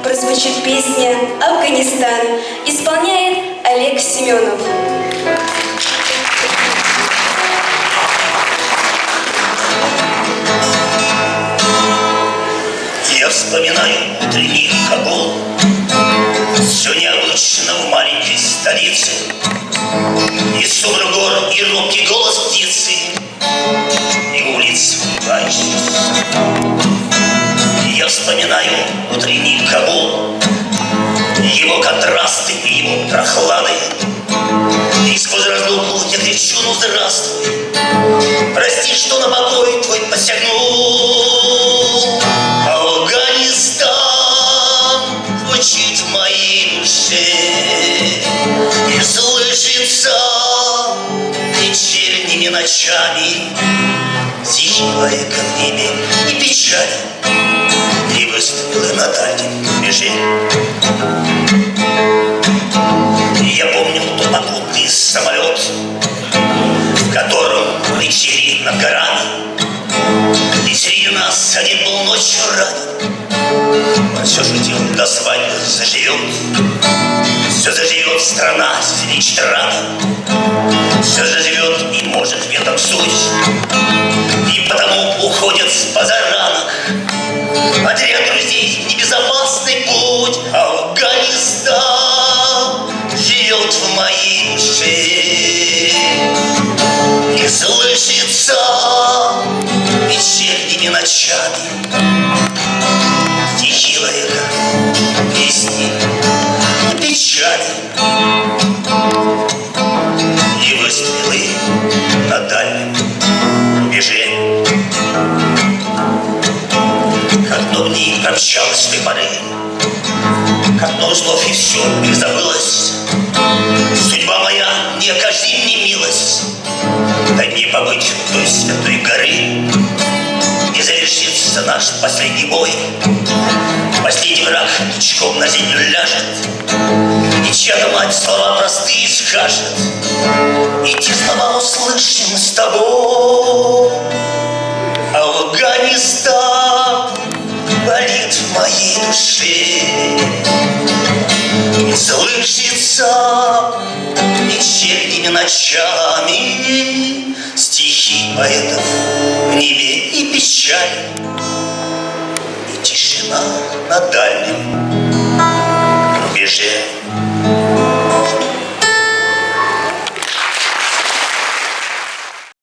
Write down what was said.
прозвучит песня «Афганистан». Исполняет Олег Семенов. Я вспоминаю утренний Кабул, все необычно в маленькой столице, и сумрак гор, и робкий голос птицы, и улицы улыбающиеся. Я вспоминаю утренний Кабул, его контрасты и его прохлады, и сквозь разлуку я кричу: ну здравствуй, прости, что на покой твой посягнул. Афганистан звучит в моей душе и слышится вечерними ночами тихого эко в небе и печаль, и выступила на дальнем рубеже. Я помню тот попутный самолет, в котором летели над горами, и среди нас один был ночью ранен. Он все шутил: до свадьбы заживет, все заживет, страна лечит раны, все заживет и может в этом суть, и потому уходят с позаранок отряд друзей в небезопасный путь. Афганистан живет в моей душе и слышится вечерними ночами тихого эко песни и печали, и выстрелы на дальнем рубеже. Как днем дни промчалось в той поры, как дно слов и все и забылось. Судьба моя не каждый мне милость, дай мне побыть у той святой горы. Не завершится наш последний бой, последний враг ничком на землю ляжет, и чья-то мать слова простые скажет, и те слова услышим с тобой. Афганистан болит в моей душе и слышится вечерними ночами стихи поэтов в небе и печаль, и тишина на дальнем